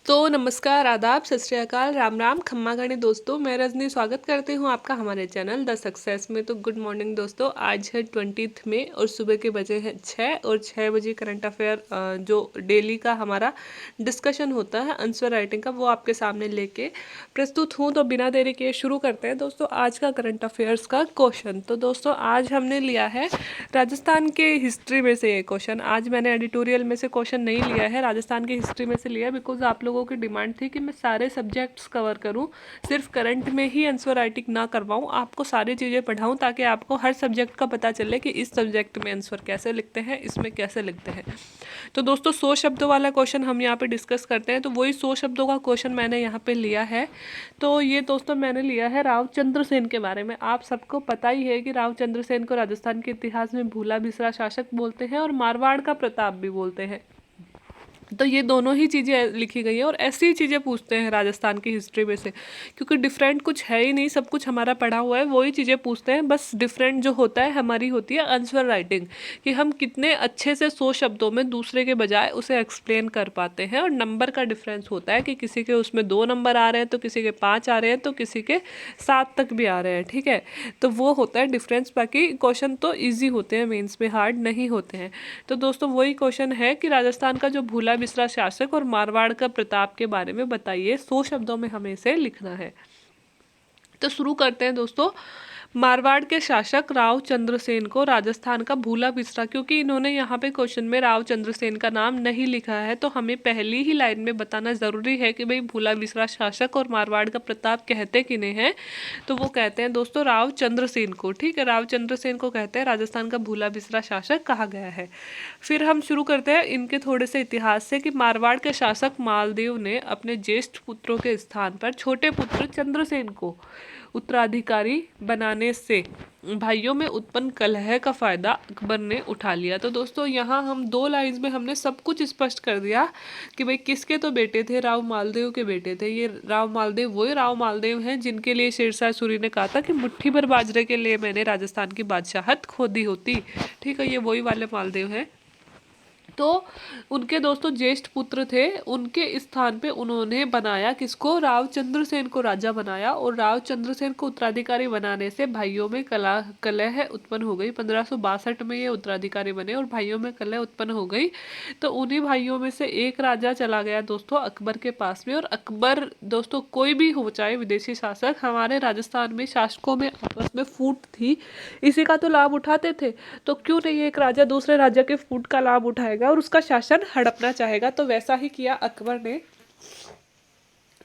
तो नमस्कार, आदाब, सत श्री अकाल, राम राम, खम्मा गणी दोस्तों। मैं रजनी स्वागत करती हूँ आपका हमारे चैनल द सक्सेस में। तो गुड मॉर्निंग दोस्तों। आज है 20 मई और सुबह के बजे हैं 6 और 6 बजे करंट अफेयर जो डेली का हमारा डिस्कशन होता है आंसर राइटिंग का, वो आपके सामने लेके प्रस्तुत हूँ। तो बिना देरी के शुरू करते हैं दोस्तों आज का करंट अफेयर्स का क्वेश्चन। तो दोस्तों आज हमने लिया है राजस्थान के हिस्ट्री में से ये क्वेश्चन। आज मैंने एडिटोरियल में से क्वेश्चन नहीं लिया है, राजस्थान की हिस्ट्री में से लिया, बिकॉज आप लोगों की डिमांड थी कि मैं सारे सब्जेक्ट्स कवर करूं, सिर्फ करंट में ही आंसर राइटिंग ना करवाऊं, आपको सारी चीज़ें पढ़ाऊं ताकि आपको हर सब्जेक्ट का पता चले कि इस सब्जेक्ट में आंसर कैसे लिखते हैं, इसमें कैसे लिखते हैं। तो दोस्तों 100 शब्दों वाला क्वेश्चन हम यहाँ पे डिस्कस करते हैं। तो वही 100 शब्दों का क्वेश्चन मैंने यहाँ पे लिया है। तो ये दोस्तों मैंने लिया है रावचंद्र सेन के बारे में। आप सबको पता ही है कि रावचंद्र सेन को राजस्थान के इतिहास में भूला बिसरा शासक बोलते हैं और मारवाड़ का प्रताप भी बोलते हैं। तो ये दोनों ही चीज़ें लिखी गई हैं और ऐसी ही चीज़ें पूछते हैं राजस्थान की हिस्ट्री में से, क्योंकि डिफरेंट कुछ है ही नहीं, सब कुछ हमारा पढ़ा हुआ है, वही चीज़ें पूछते हैं। बस डिफरेंट जो होता है हमारी होती है आंसर राइटिंग, कि हम कितने अच्छे से 100 शब्दों में दूसरे के बजाय उसे एक्सप्लेन कर पाते हैं। और नंबर का डिफरेंस होता है कि किसी के उसमें 2 नंबर आ रहे हैं, तो किसी के 5 आ रहे हैं, तो किसी के 7 तक भी आ रहे हैं। ठीक है, तो वो होता है डिफरेंस। बाकी क्वेश्चन तो ईजी होते हैं, मेंस में हार्ड नहीं होते हैं। तो दोस्तों वही क्वेश्चन है कि राजस्थान का जो भूला बिसरा शासक और मारवाड़ का प्रताप के बारे में बताइए। 100 शब्दों में हमें इसे लिखना है। तो शुरू करते हैं दोस्तों। मारवाड़ के शासक राव चंद्रसेन को राजस्थान का भूला बिसरा, क्योंकि इन्होंने यहाँ पे क्वेश्चन में राव चंद्रसेन का नाम नहीं लिखा है, तो हमें पहली ही लाइन में बताना ज़रूरी है कि भाई भूला बिसरा शासक और मारवाड़ का प्रताप कहते किन्हें हैं। तो वो कहते हैं दोस्तों राव चंद्रसेन को। ठीक है, राव चंद्रसेन को कहते हैं राजस्थान का भूला बिसरा शासक कहा गया है। फिर हम शुरू करते हैं इनके थोड़े से इतिहास से, कि मारवाड़ के शासक मालदेव ने अपने ज्येष्ठ पुत्रों के स्थान पर छोटे पुत्र चंद्रसेन को उत्तराधिकारी बनाने से भाइयों में उत्पन्न कलह का फायदा अकबर ने उठा लिया। तो दोस्तों यहाँ हम 2 लाइन्स में हमने सब कुछ स्पष्ट कर दिया कि भाई किसके तो बेटे थे, राव मालदेव के बेटे थे। ये राव मालदेव वही राव मालदेव हैं जिनके लिए शेरशाह सूरी ने कहा था कि मुट्ठी भर बाजरे के लिए मैंने राजस्थान की बादशाहत खो दी होती। ठीक है, ये वही वाले मालदेव हैं। तो उनके दोस्तों ज्येष्ठ पुत्र थे, उनके स्थान पे उन्होंने बनाया किसको, रावचंद्र सेन को राजा बनाया। और रावचंद्र सेन को उत्तराधिकारी बनाने से भाइयों में कलह उत्पन्न हो गई। 1562 में ये उत्तराधिकारी बने और भाइयों में कलह उत्पन्न हो गई। तो उन्हीं भाइयों में से एक राजा चला गया दोस्तों अकबर के पास में। और अकबर दोस्तों कोई भी हो चाहे विदेशी शासक, हमारे राजस्थान में शासकों में आपस में फूट थी, इसी का तो लाभ उठाते थे। तो क्यों नहीं एक राजा दूसरे राजा के फूट का लाभ उठाएगा और उसका शासन हड़पना चाहेगा। तो वैसा ही किया अकबर ने।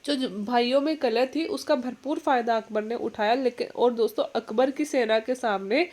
जो भाइयों में कलह थी उसका भरपूर फायदा अकबर ने उठाया। लेकिन और दोस्तों अकबर की सेना के सामने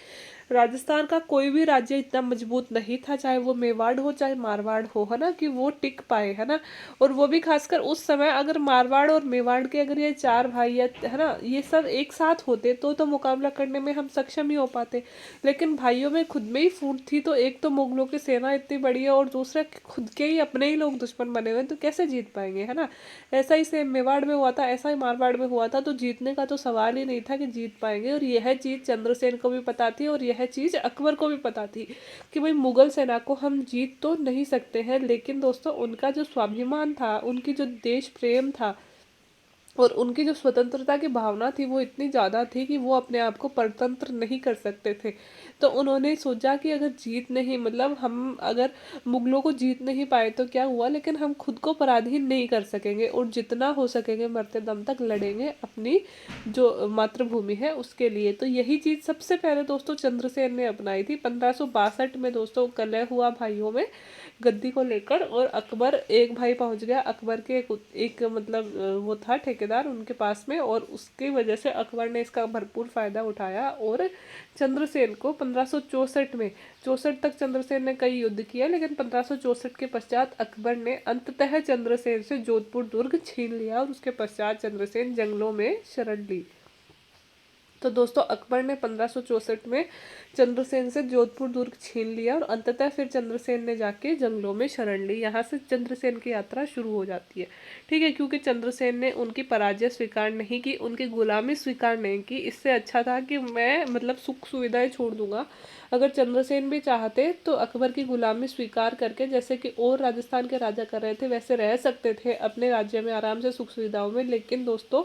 राजस्थान का कोई भी राज्य इतना मजबूत नहीं था, चाहे वो मेवाड़ हो चाहे मारवाड़ हो, है ना, कि वो टिक पाए, है ना। और वो भी खासकर उस समय अगर मारवाड़ और मेवाड़ के अगर ये 4 भाई या, है ना, ये सब एक साथ होते तो मुकाबला करने में हम सक्षम ही हो पाते। लेकिन भाइयों में खुद में ही फूट थी। तो एक तो मुगलों की सेना इतनी बड़ी है और दूसरा खुद के ही अपने ही लोग दुश्मन बने हुए, तो कैसे जीत पाएंगे, है ना। ऐसा ही सेम मेवाड़ में हुआ था, ऐसा ही मारवाड़ में हुआ था। तो जीतने का तो सवाल ही नहीं था कि जीत पाएंगे। और यह चीज़ चंद्रसेन को भी पता थी और यह चीज़ अकबर को भी पता थी कि भाई मुगल सेना को हम जीत तो नहीं सकते हैं। लेकिन दोस्तों उनका जो स्वाभिमान था, उनकी जो देश प्रेम था और उनकी जो स्वतंत्रता की भावना थी वो इतनी ज़्यादा थी कि वो अपने आप को परतंत्र नहीं कर सकते थे। तो उन्होंने सोचा कि अगर जीत नहीं, मतलब हम अगर मुगलों को जीत नहीं पाए तो क्या हुआ, लेकिन हम खुद को पराधीन नहीं कर सकेंगे और जितना हो सकेंगे मरते दम तक लड़ेंगे अपनी जो मातृभूमि है उसके लिए। तो यही चीज़ सबसे पहले दोस्तों चंद्रसेन ने अपनाई थी। 1562 में दोस्तों कलह हुआ भाइयों में गद्दी को लेकर, और अकबर, एक भाई पहुंच गया अकबर के एक मतलब वो था ठेकेदार उनके पास में, और उसकी वजह से अकबर ने इसका भरपूर फायदा उठाया और चंद्रसेन को 1564 में, 64 तक चंद्रसेन ने कई युद्ध किया, लेकिन 1564 के पश्चात अकबर ने अंततः चंद्रसेन से जोधपुर दुर्ग छीन लिया और उसके पश्चात चंद्रसेन जंगलों में शरण ली। तो दोस्तों अकबर ने 1564 में चंद्रसेन से जोधपुर दुर्ग छीन लिया और अंततः फिर चंद्रसेन ने जाके जंगलों में शरण ली। यहाँ से चंद्रसेन की यात्रा शुरू हो जाती है। ठीक है, क्योंकि चंद्रसेन ने उनकी पराजय स्वीकार नहीं की, उनकी गुलामी स्वीकार नहीं की। इससे अच्छा था कि मैं मतलब सुख सुविधाएं छोड़ दूंगा, अगर चंद्रसेन भी चाहते तो अकबर की गुलामी स्वीकार करके, जैसे कि और राजस्थान के राजा कर रहे थे, वैसे रह सकते थे अपने राज्य में आराम से सुख सुविधाओं में। लेकिन दोस्तों,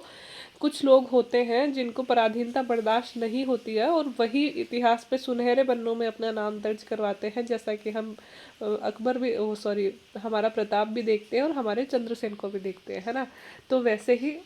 कुछ लोग होते हैं जिनको पराधीनता बर्दाश्त नहीं होती है और वही इतिहास पे सुनहरे पन्नों में अपना नाम दर्ज करवाते हैं, जैसा कि हम अकबर भी, ओ सॉरी, हमारा प्रताप भी देखते हैं और हमारे चंद्रसेन को भी देखते हैं, है ना। तो वैसे ही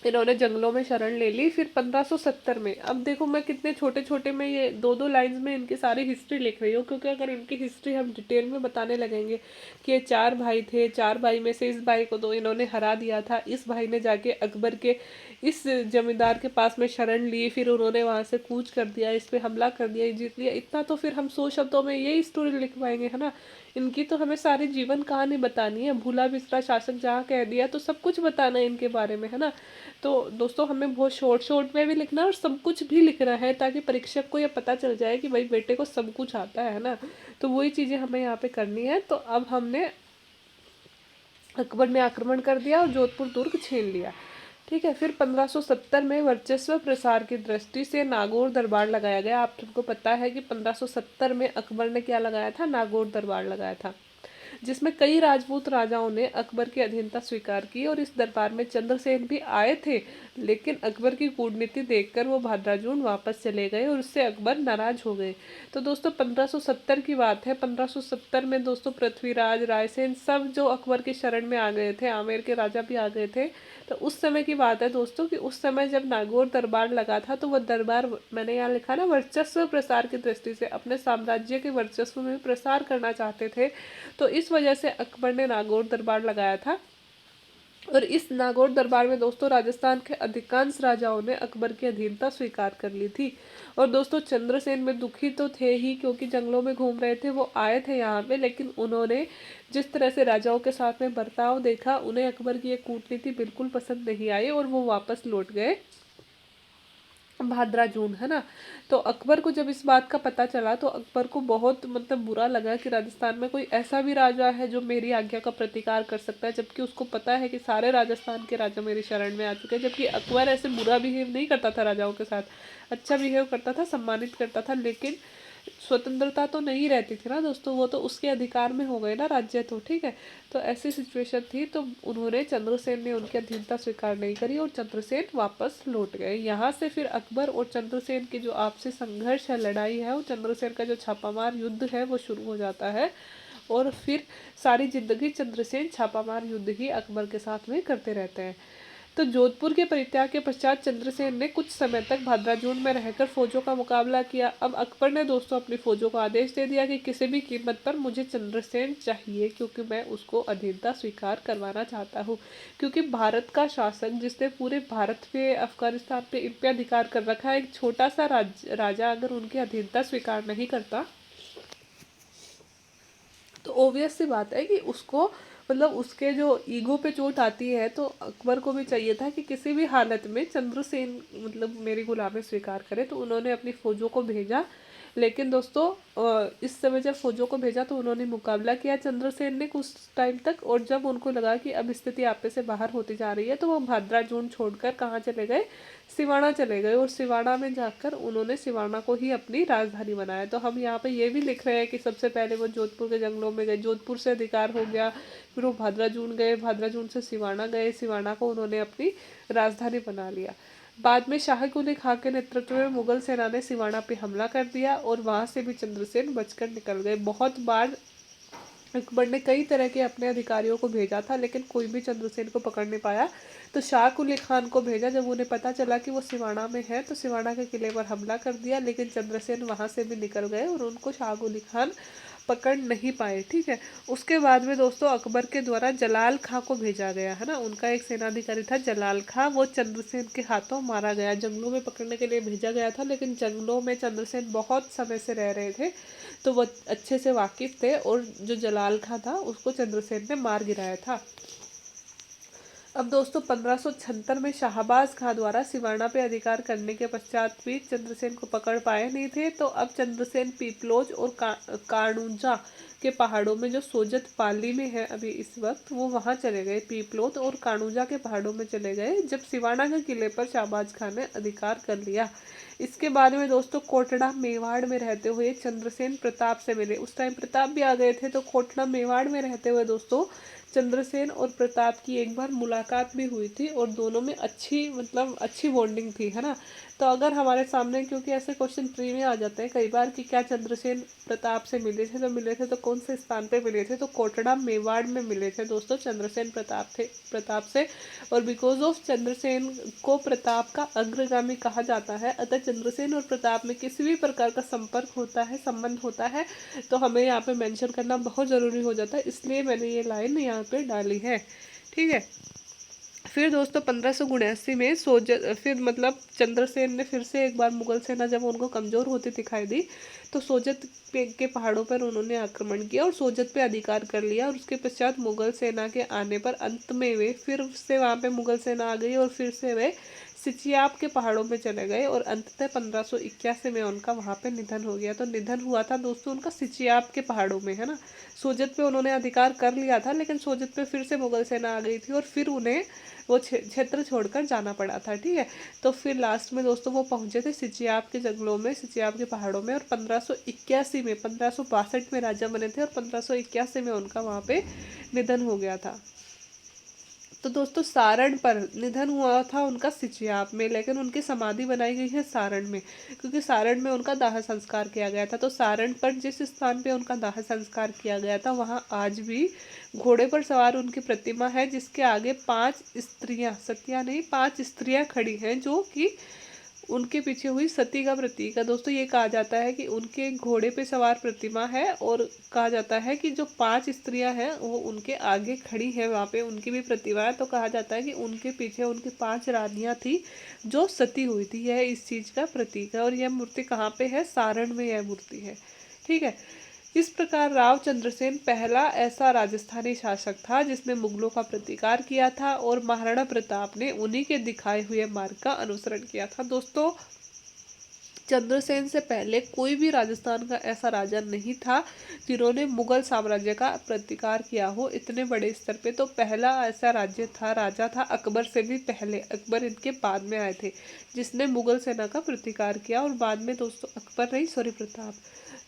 इन्होंने जंगलों में शरण ले ली। फिर 1570 में, अब देखो मैं कितने छोटे छोटे में ये दो दो लाइंस में इनकी सारी हिस्ट्री लिख रही हूँ, क्योंकि अगर इनकी हिस्ट्री हम डिटेल में बताने लगेंगे कि ये 4 भाई थे, 4 भाई में से इस भाई को तो इन्होंने हरा दिया था, इस भाई ने जाके अकबर के इस जमींदार के पास में शरण ली, फिर उन्होंने वहां से कूच कर दिया, इस पे हमला कर दिया, ये जीत लिया, इतना तो फिर हम 100 शब्दों में यही स्टोरी लिख पाएंगे, है ना। इनकी तो हमें सारी जीवन कहानी बतानी है, भूला बिसरा शासक जहाँ कह दिया तो सब कुछ बताना है इनके बारे में, है ना। तो दोस्तों, हमें बहुत शॉर्ट शॉर्ट में भी लिखना है और सब कुछ भी लिखना है, ताकि परीक्षक को ये पता चल जाए कि भाई बेटे को सब कुछ आता है ना। तो वही चीज़ें हमें यहाँ पे करनी है। तो अब हमने, अकबर ने आक्रमण कर दिया और जोधपुर दुर्ग छीन लिया, ठीक है। फिर 1570 में वर्चस्व प्रसार की दृष्टि से नागौर दरबार लगाया गया। आप सबको पता है कि 1570 में अकबर ने क्या लगाया था, नागौर दरबार लगाया था, जिसमें कई राजपूत राजाओं ने अकबर की अधीनता स्वीकार की और इस दरबार में चंद्रसेन भी आए थे। लेकिन अकबर की कूटनीति देखकर वो भाद्राजून वापस चले गए और उससे अकबर नाराज हो गए। तो दोस्तों 1570 की बात है। 1570 में दोस्तों पृथ्वीराज, रायसेन सब जो अकबर की शरण में आ गए थे, आमेर के राजा भी आ गए थे। तो उस समय की बात है दोस्तों कि उस समय जब नागौर दरबार लगा था, तो वह दरबार, मैंने यहाँ लिखा ना, वर्चस्व प्रसार की दृष्टि से अपने साम्राज्य के वर्चस्व में प्रसार करना चाहते थे। तो इस वजह से अकबर ने नागौर दरबार लगाया था। और इस नागौर दरबार में दोस्तों राजस्थान के अधिकांश राजाओं ने अकबर की अधीनता स्वीकार कर ली थी। और दोस्तों चंद्रसेन में दुखी तो थे ही, क्योंकि जंगलों में घूम रहे थे, वो आए थे यहाँ पे, लेकिन उन्होंने जिस तरह से राजाओं के साथ में बर्ताव देखा, उन्हें अकबर की ये कूटनीति बिल्कुल पसंद नहीं आई और वो वापस लौट गए भाद्रा जून, है ना। तो अकबर को जब इस बात का पता चला, तो अकबर को बहुत मतलब बुरा लगा कि राजस्थान में कोई ऐसा भी राजा है जो मेरी आज्ञा का प्रतिकार कर सकता है, जबकि उसको पता है कि सारे राजस्थान के राजा मेरी शरण में आ चुके हैं। जबकि अकबर ऐसे बुरा बिहेव नहीं करता था राजाओं के साथ, अच्छा बिहेव करता था, सम्मानित करता था, लेकिन स्वतंत्रता तो नहीं रहती थी ना दोस्तों, वो तो उसके अधिकार में हो गए ना राज्य, तो ठीक है। तो ऐसी सिचुएशन थी, तो उन्होंने, चंद्रसेन ने उनकी अधीनता स्वीकार नहीं करी और चंद्रसेन वापस लौट गए। यहाँ से फिर अकबर और चंद्रसेन की जो आपसी संघर्ष है, लड़ाई है, वो चंद्रसेन का जो छापामार युद्ध है वो शुरू हो जाता है। और फिर सारी जिंदगी चंद्रसेन छापामार युद्ध ही अकबर के साथ में करते रहते हैं। तो जोधपुर के परित्याग के पश्चात चंद्रसेन ने कुछ समय तक भाद्राजून में रहकर फौजों का मुकाबला किया। अब अकबर ने दोस्तों अपनी फौजों को आदेश दे दिया कि किसी भी कीमत पर मुझे चंद्रसेन चाहिए, क्योंकि मैं उसको अधीनता स्वीकार करवाना चाहता हूँ। क्योंकि भारत का शासक, जिसने पूरे भारत पे, अफगानिस्तान पे, इन पे अधिकार कर रखा है, एक छोटा सा राजा अगर उनकी अधीनता स्वीकार नहीं करता, तो ऑब्वियस सी बात है कि उसको, मतलब उसके जो ईगो पे चोट आती है। तो अकबर को भी चाहिए था कि किसी भी हालत में चंद्रसेन मतलब मेरी गुलामी स्वीकार करे। तो उन्होंने अपनी फौजों को भेजा। लेकिन दोस्तों इस समय जब फौजों को भेजा, तो उन्होंने मुकाबला किया चंद्रसेन ने कुछ टाइम तक, और जब उनको लगा कि अब स्थिति आपे से बाहर होती जा रही है, तो वो भाद्रा जून छोड़कर कहाँ चले गए, सिवाना चले गए। और सिवाना में जाकर उन्होंने सिवाना को ही अपनी राजधानी बनाया। तो हम यहाँ पे ये भी लिख रहे हैं कि सबसे पहले वो जोधपुर के जंगलों में गए, जोधपुर से अधिकार हो गया, फिर वो भाद्राजून गए, भाद्राजून से सिवाना गए, सिवाना को उन्होंने अपनी राजधानी बना लिया। बाद में शाह कुली खां के नेतृत्व में मुगल सेना ने सिवाना पे हमला कर दिया और वहां से भी चंद्रसेन बचकर निकल गए। बहुत बार अकबर ने कई तरह के अपने अधिकारियों को भेजा था, लेकिन कोई भी चंद्रसेन को पकड़ नहीं पाया। तो शाह कुली खान को भेजा। जब उन्हें पता चला कि वो सिवाना में है, तो सिवाना के किले पर हमला कर दिया, लेकिन चंद्रसेन वहां से भी निकल गए और उनको शाह कुली खान पकड़ नहीं पाए, ठीक है। उसके बाद में दोस्तों अकबर के द्वारा जलाल खां को भेजा गया, है ना। उनका एक सेनाधिकारी था जलाल खां, वो चंद्रसेन के हाथों मारा गया। जंगलों में पकड़ने के लिए भेजा गया था, लेकिन जंगलों में चंद्रसेन बहुत समय से रह रहे थे, तो वो अच्छे से वाकिफ थे, और जो जलाल खां था उसको चंद्रसेन ने मार गिराया था। अब दोस्तों 1576 में शाहबाज खां द्वारा सिवाना पे अधिकार करने के पश्चात भी चंद्रसेन को पकड़ पाए नहीं थे, तो अब चंद्रसेन पीपलोज और काणूजा के पहाड़ों में, जो सोजत पाली में है अभी इस वक्त, वो वहां चले गए। पीपलोद और काणूजा के पहाड़ों में चले गए जब सिवाना के किले पर शाहबाज खां ने अधिकार कर लिया। इसके बाद में दोस्तों कोटड़ा मेवाड़ में रहते हुए चंद्रसेन प्रताप से मिले। उस टाइम प्रताप भी आ गए थे, तो कोटड़ा मेवाड़ में रहते हुए दोस्तों चंद्रसेन और प्रताप की एक बार मुलाकात भी हुई थी और दोनों में अच्छी मतलब अच्छी बॉन्डिंग थी, है ना। तो अगर हमारे सामने, क्योंकि ऐसे क्वेश्चन प्री में आ जाते हैं कई बार कि क्या चंद्रसेन प्रताप से मिले थे, तो मिले थे तो कौन से स्थान पे मिले थे, तो कोटड़ा मेवाड़ में मिले थे दोस्तों चंद्रसेन प्रताप से। और बिकॉज ऑफ चंद्रसेन को प्रताप का अग्रगामी कहा जाता है, अतः चंद्रसेन और प्रताप में किसी भी प्रकार का संपर्क होता है, संबंध होता है, तो हमें यहाँ पे मेंशन करना बहुत ज़रूरी हो जाता है, इसलिए मैंने ये लाइन यहाँ पे डाली है। ठीक है। फिर दोस्तों 1579 में फिर मतलब चंद्रसेन ने फिर से एक बार मुगल सेना जब उनको कमज़ोर होती दिखाई दी, तो सोजत के पहाड़ों पर उन्होंने आक्रमण किया और सोजत पे अधिकार कर लिया। और उसके पश्चात मुगल सेना के आने पर अंत में वे फिर से वहाँ पे मुगल सेना आ गई और फिर से वे सिचियाप के पहाड़ों में चले गए और अंततः 1581 में उनका वहाँ पे निधन हो गया। तो निधन हुआ था दोस्तों उनका सिचियाप के पहाड़ों में, है ना। सोजत पे उन्होंने अधिकार कर लिया था, लेकिन सोजत पे फिर से मुगल सेना आ गई थी और फिर उन्हें वो क्षेत्र छोड़कर जाना पड़ा था। ठीक है। तो फिर लास्ट में दोस्तों वो पहुंचे थे सिचियाप के जंगलों में, सिचियाप के पहाड़ों में, और 1581 में 1562 में राजा बने थे और 1581 में उनका वहाँ पे निधन हो गया था। तो दोस्तों सारण पर निधन हुआ था उनका सिचियाप में, लेकिन उनकी समाधि बनाई गई है सारण में, क्योंकि सारण में उनका दाह संस्कार किया गया था। तो सारण पर जिस स्थान पे उनका दाह संस्कार किया गया था, वहाँ आज भी घोड़े पर सवार उनकी प्रतिमा है, जिसके आगे 5 स्त्रियां, सतिया नहीं 5 स्त्रियां खड़ी हैं, जो कि उनके पीछे हुई सती का प्रतीक है। दोस्तों ये कहा जाता है कि उनके घोड़े पे सवार प्रतिमा है, और कहा जाता है कि जो 5 स्त्रियां हैं वो उनके आगे खड़ी है, वहाँ पे उनकी भी प्रतिमा है। तो कहा जाता है कि उनके पीछे उनकी 5 रानियां थी जो सती हुई थी, यह इस चीज का प्रतीक है। और यह मूर्ति कहाँ पे है? सारण में यह मूर्ति है। ठीक है। इस प्रकार राव चंद्रसेन पहला ऐसा राजस्थानी शासक था जिसने मुगलों का प्रतिकार किया था, और महाराणा प्रताप ने उन्हीं के दिखाए हुए मार्ग का अनुसरण किया था। दोस्तों चंद्रसेन से पहले कोई भी राजस्थान का ऐसा राजा नहीं था जिन्होंने मुगल साम्राज्य का प्रतिकार किया हो इतने बड़े स्तर पे। तो पहला ऐसा राजा था अकबर से भी पहले, अकबर इनके बाद में आए थे, जिसने मुगल सेना का प्रतिकार किया। और बाद में दोस्तों अकबर नहीं, सॉरी प्रताप,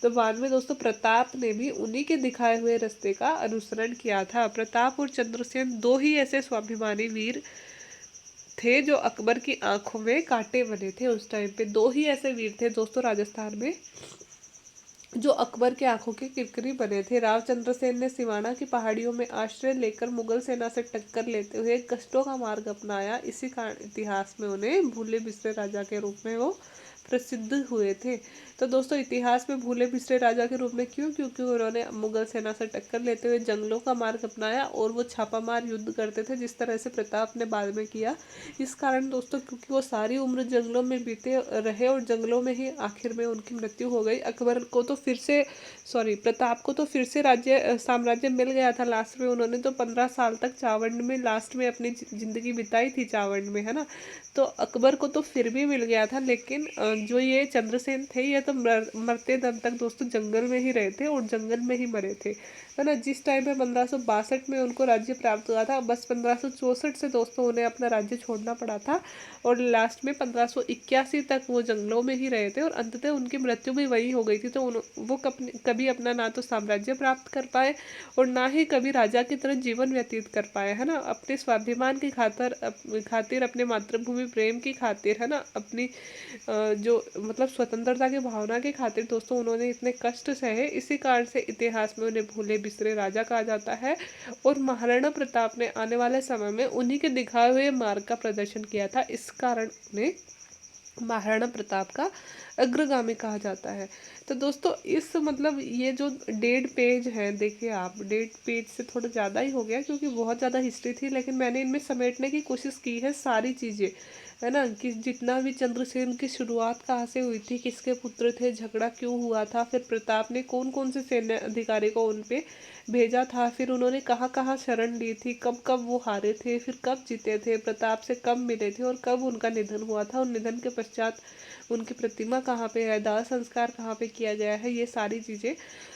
तो बाद में दोस्तों प्रताप ने भी उन्हीं के दिखाए हुए रास्ते का अनुसरण किया था। प्रताप और चंद्रसेन दो ही ऐसे स्वाभिमानी वीर थे जो अकबर की आंखों में कांटे बने थे। उस टाइम पे दो ही ऐसे वीर थे दोस्तों राजस्थान में जो अकबर के आंखों के किरकिरी बने थे। राव चंद्रसेन ने सिवाना की पहाड़ियों में आश्रय लेकर मुगल सेना से टक्कर लेते हुए कष्टों का मार्ग अपनाया। इसी कारण इतिहास में उन्हें भूले बिसरे राजा के रूप में वो प्रसिद्ध हुए थे। तो दोस्तों इतिहास में भूले बिसरे राजा के रूप में क्यों? क्योंकि उन्होंने मुगल सेना से टक्कर लेते हुए जंगलों का मार्ग अपनाया और वो छापामार युद्ध करते थे, जिस तरह से प्रताप ने बाद में किया। इस कारण दोस्तों क्योंकि वो सारी उम्र जंगलों में बीते रहे और जंगलों में ही आखिर में उनकी मृत्यु हो गई। अकबर को तो फिर से प्रताप को तो फिर से साम्राज्य मिल गया था लास्ट में। उन्होंने तो 15 साल तक चावंड में लास्ट में अपनी जिंदगी बिताई थी, चावंड में, है ना। तो अकबर को तो फिर भी मिल गया था, लेकिन जो ये चंद्रसेन थे ये तो मरते दम तक दोस्तों जंगल में ही रहे थे और जंगल में ही मरे थे, है ना। जिस टाइम पे 1562 में उनको राज्य प्राप्त हुआ था, बस 1564 से दोस्तों उन्हें अपना राज्य छोड़ना पड़ा था, और लास्ट में 1581 तक वो जंगलों में ही रहे थे और अंततः उनकी मृत्यु भी वही हो गई थी। तो वो कभी अपना ना तो साम्राज्य प्राप्त कर पाए और ना ही कभी राजा की तरह जीवन व्यतीत कर पाए, है ना। अपने स्वाभिमान की खातिर अपने मातृभूमि प्रेम की खातिर, है ना, अपनी जो मतलब स्वतंत्रता की भावना की खातिर दोस्तों उन्होंने इतने कष्ट सहे। इसी कारण से इतिहास में उन्हें भूले बिसरे राजा कहा जाता है। और महाराणा प्रताप ने आने वाले समय में उन्हीं के दिखाए हुए मार्ग का प्रदर्शन किया था, इस कारण उन्हें महाराणा प्रताप का अग्रगामी कहा जाता है। तो दोस्तों इस मतलब ये जो 1.5 पेज है, देखिए आप 1.5 पेज से थोड़ा ज़्यादा ही हो गया क्योंकि बहुत ज़्यादा हिस्ट्री थी, लेकिन मैंने इनमें समेटने की कोशिश की है सारी चीज़ें, है ना, कि जितना भी चंद्रसेन की शुरुआत कहाँ से हुई थी, किसके पुत्र थे, झगड़ा क्यों हुआ था, फिर प्रताप ने कौन कौन से सैन्य अधिकारी को उन पे भेजा था, फिर उन्होंने कहाँ कहाँ शरण ली थी, कब कब वो हारे थे, फिर कब जीते थे, प्रताप से कब मिले थे और कब उनका निधन हुआ था, और निधन के पश्चात उनकी प्रतिमा कहाँ पे है, दाह संस्कार कहाँ पे किया गया है, ये सारी चीज़ें।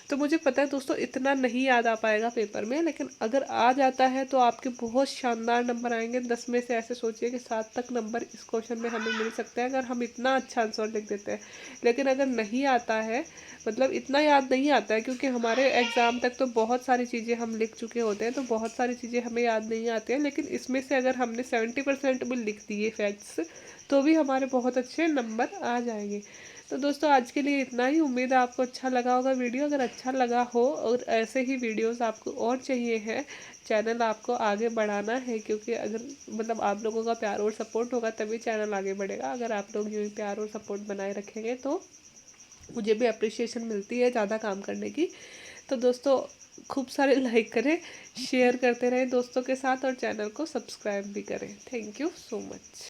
तो मुझे पता है दोस्तों इतना नहीं याद आ पाएगा पेपर में, लेकिन अगर आ जाता है तो आपके बहुत शानदार नंबर आएंगे। 10 में से ऐसे सोचिए कि 7 तक नंबर इस क्वेश्चन में हमें मिल सकते हैं अगर हम इतना अच्छा आंसर लिख देते हैं। लेकिन अगर नहीं आता है, मतलब इतना याद नहीं आता है, क्योंकि हमारे एग्ज़ाम तक तो बहुत सारी चीज़ें हम लिख चुके होते हैं, तो बहुत सारी चीज़ें हमें याद नहीं आती हैं, लेकिन इसमें से अगर हमने 70% भी लिख दिए फैक्ट्स, तो भी हमारे बहुत अच्छे नंबर आ जाएंगे। तो दोस्तों आज के लिए इतना ही। उम्मीद है आपको अच्छा लगा होगा वीडियो। अगर अच्छा लगा हो और ऐसे ही वीडियोस आपको और चाहिए हैं, चैनल आपको आगे बढ़ाना है, क्योंकि अगर मतलब आप लोगों का प्यार और सपोर्ट होगा तभी चैनल आगे बढ़ेगा। अगर आप लोग यूँ ही प्यार और सपोर्ट बनाए रखेंगे तो मुझे भी अप्रिसिएशन मिलती है ज़्यादा काम करने की। तो दोस्तों खूब सारे लाइक करें, शेयर करते रहें दोस्तों के साथ और चैनल को सब्सक्राइब भी करें। Thank you so much.